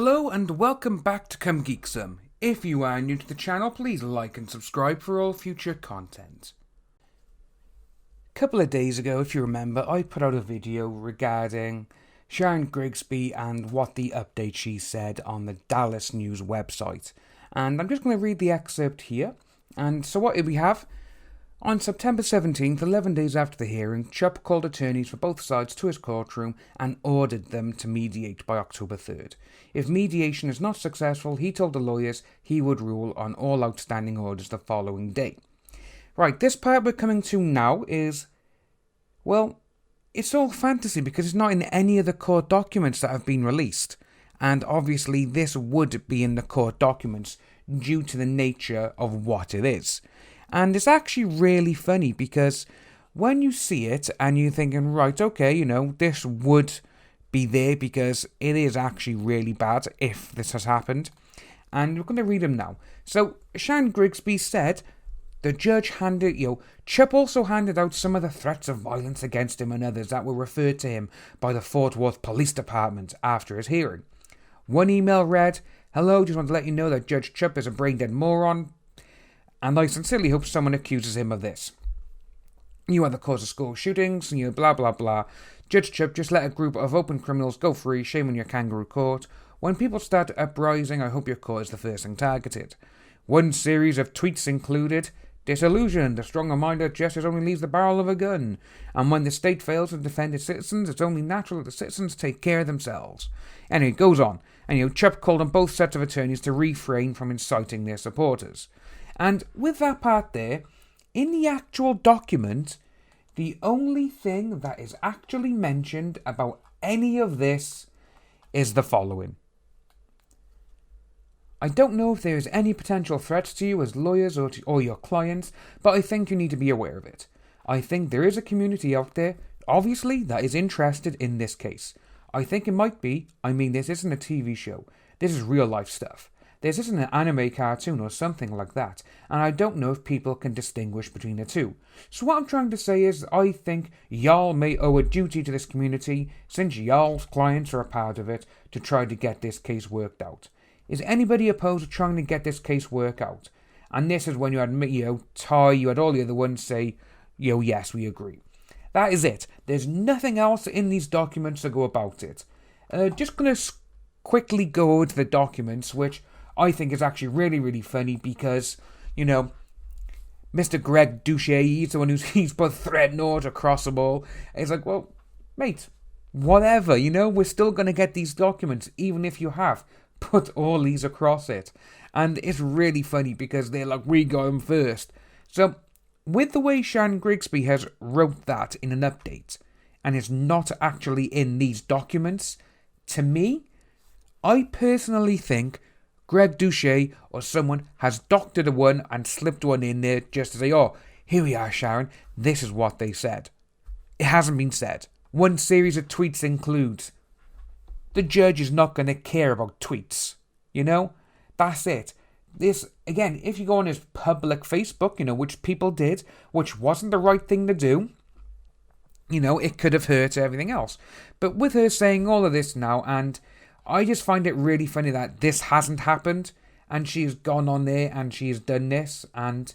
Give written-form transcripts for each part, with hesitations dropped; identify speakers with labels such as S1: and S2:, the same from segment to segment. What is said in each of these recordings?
S1: Hello and welcome back to Come Geek Some. If you are new to the channel, please like and subscribe for all future content. A couple of days ago, if you remember, I put out a video regarding Sharon Grigsby and what the update she said on the Dallas News website. And I'm just going to read the excerpt here. And so what we have? On September 17th, 11 days after the hearing, Chupp called attorneys for both sides to his courtroom and ordered them to mediate by October 3rd. If mediation is not successful, he told the lawyers he would rule on all outstanding orders the following day. Right, this part we're coming to now is, well, it's all fantasy because it's not in any of the court documents that have been released. And obviously this would be in the court documents due to the nature of what it is. And it's actually really funny because when you see it and you're thinking, right, okay, this would be there because it is actually really bad if this has happened. And we're going to read them now. So Sharon Grigsby said the judge Chupp also handed out some of the threats of violence against him and others that were referred to him by the Fort Worth Police Department after his hearing. One email read, "Hello, just want to let you know that Judge Chupp is a brain-dead moron. And I sincerely hope someone accuses him of this. You are the cause of school shootings, blah blah blah. Judge Chupp just let a group of open criminals go free, shame on your kangaroo court. When people start uprising, I hope your court is the first thing targeted." One series of tweets included, "Disillusioned, a strong reminder justice only leaves the barrel of a gun. And when the state fails to defend its citizens, it's only natural that the citizens take care of themselves." And it goes on. And Chupp called on both sets of attorneys to refrain from inciting their supporters. And with that part there, in the actual document, the only thing that is actually mentioned about any of this is the following. "I don't know if there is any potential threats to you as lawyers or your clients, but I think you need to be aware of it. I think there is a community out there, obviously, that is interested in this case. I think it might be, this isn't a TV show. This is real life stuff. This isn't an anime cartoon or something like that, and I don't know if people can distinguish between the two. So what I'm trying to say is I think y'all may owe a duty to this community, since y'all's clients are a part of it, to try to get this case worked out. Is anybody opposed to trying to get this case worked out?" And this is when you had, Ty, you had all the other ones say, yes, we agree. That is it. There's nothing else in these documents to go about it. Just going to quickly go over to the documents, which I think is actually really, really funny because, Mr. Greg Douchet, he's the one he's put threat note across them all. And he's like, well, mate, whatever, we're still going to get these documents, even if you have put all these across it. And it's really funny because they're like, we got them first. So, with the way Sharon Grigsby has wrote that in an update, and it's not actually in these documents, to me, I personally think Greg Douchet or someone has doctored a one and slipped one in there just to say, oh, here we are, Sharon, this is what they said. It hasn't been said. One series of tweets includes, the judge is not going to care about tweets. That's it. This, again, if you go on his public Facebook, which people did, which wasn't the right thing to do, it could have hurt everything else. But with her saying all of this now, and I just find it really funny that this hasn't happened, and she's gone on there and she's done this, and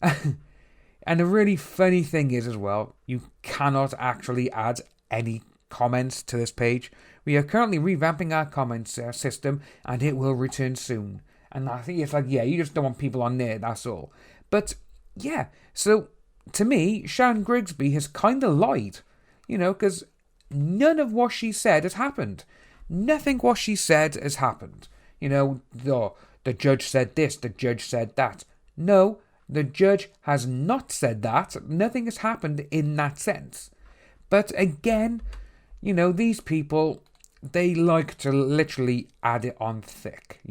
S1: and the really funny thing is as well, you cannot actually add any comments to this page. We are currently revamping our comments system, and it will return soon. And I think it's like, you just don't want people on there, that's all. But yeah, so to me, Sharon Grigsby has kind of lied, because none of what she said has happened. Nothing what she said has happened. The judge said this, the judge said that. No, the judge has not said that. Nothing has happened in that sense. But again, these people, they like to literally add it on thick,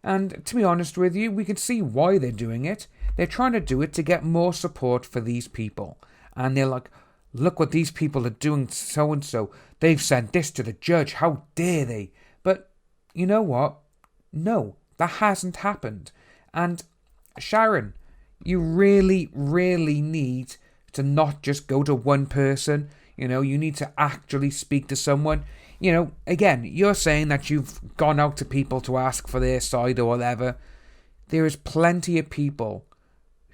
S1: And to be honest with you, we can see why they're doing it. They're trying to do it to get more support for these people. And they're like, look what these people are doing, so-and-so. They've sent this to the judge. How dare they? But you know what? No, that hasn't happened. And Sharon, you really, really need to not just go to one person. You need to actually speak to someone. again, you're saying that you've gone out to people to ask for their side or whatever. There is plenty of people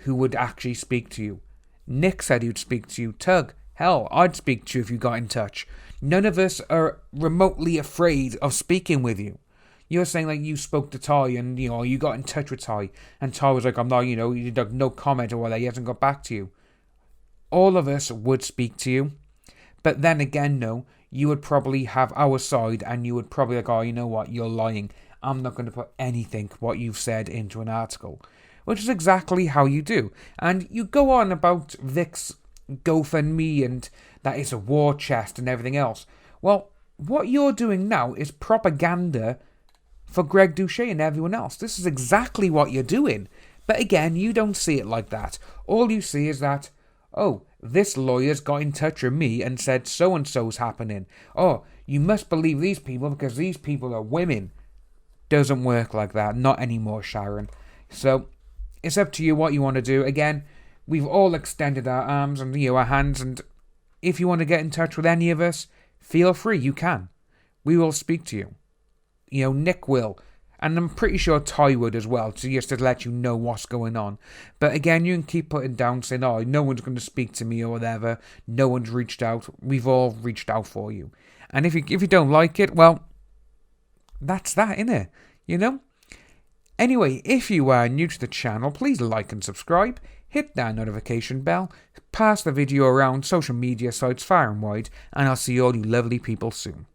S1: who would actually speak to you. Nick said he'd speak to you. Tug, hell, I'd speak to you if you got in touch. None of us are remotely afraid of speaking with you. You're saying like you spoke to Ty and, you got in touch with Ty. And Ty was like, I'm not, you did no comment or whatever. He hasn't got back to you. All of us would speak to you. But then again, no, you would probably have our side and you would probably like, oh, you know what, you're lying. I'm not going to put anything what you've said into an article. Which is exactly how you do. And you go on about Vic's GoFundMe and that it's a war chest and everything else. Well, what you're doing now is propaganda for Greg Doucet and everyone else. This is exactly what you're doing. But again, you don't see it like that. All you see is that, oh, this lawyer's got in touch with me and said so-and-so's happening. Oh, you must believe these people because these people are women. Doesn't work like that. Not anymore, Sharon. So, it's up to you what you want to do. Again, we've all extended our arms and our hands, and if you want to get in touch with any of us, feel free, you can. We will speak to you. Nick will. And I'm pretty sure Ty would as well, just to let you know what's going on. But again, you can keep putting down saying, oh, no one's going to speak to me or whatever. No one's reached out. We've all reached out for you. And if you don't like it, well, that's that, innit? Anyway, if you are new to the channel, please like and subscribe. Hit that notification bell. Pass the video around social media sites far and wide. And I'll see all you lovely people soon.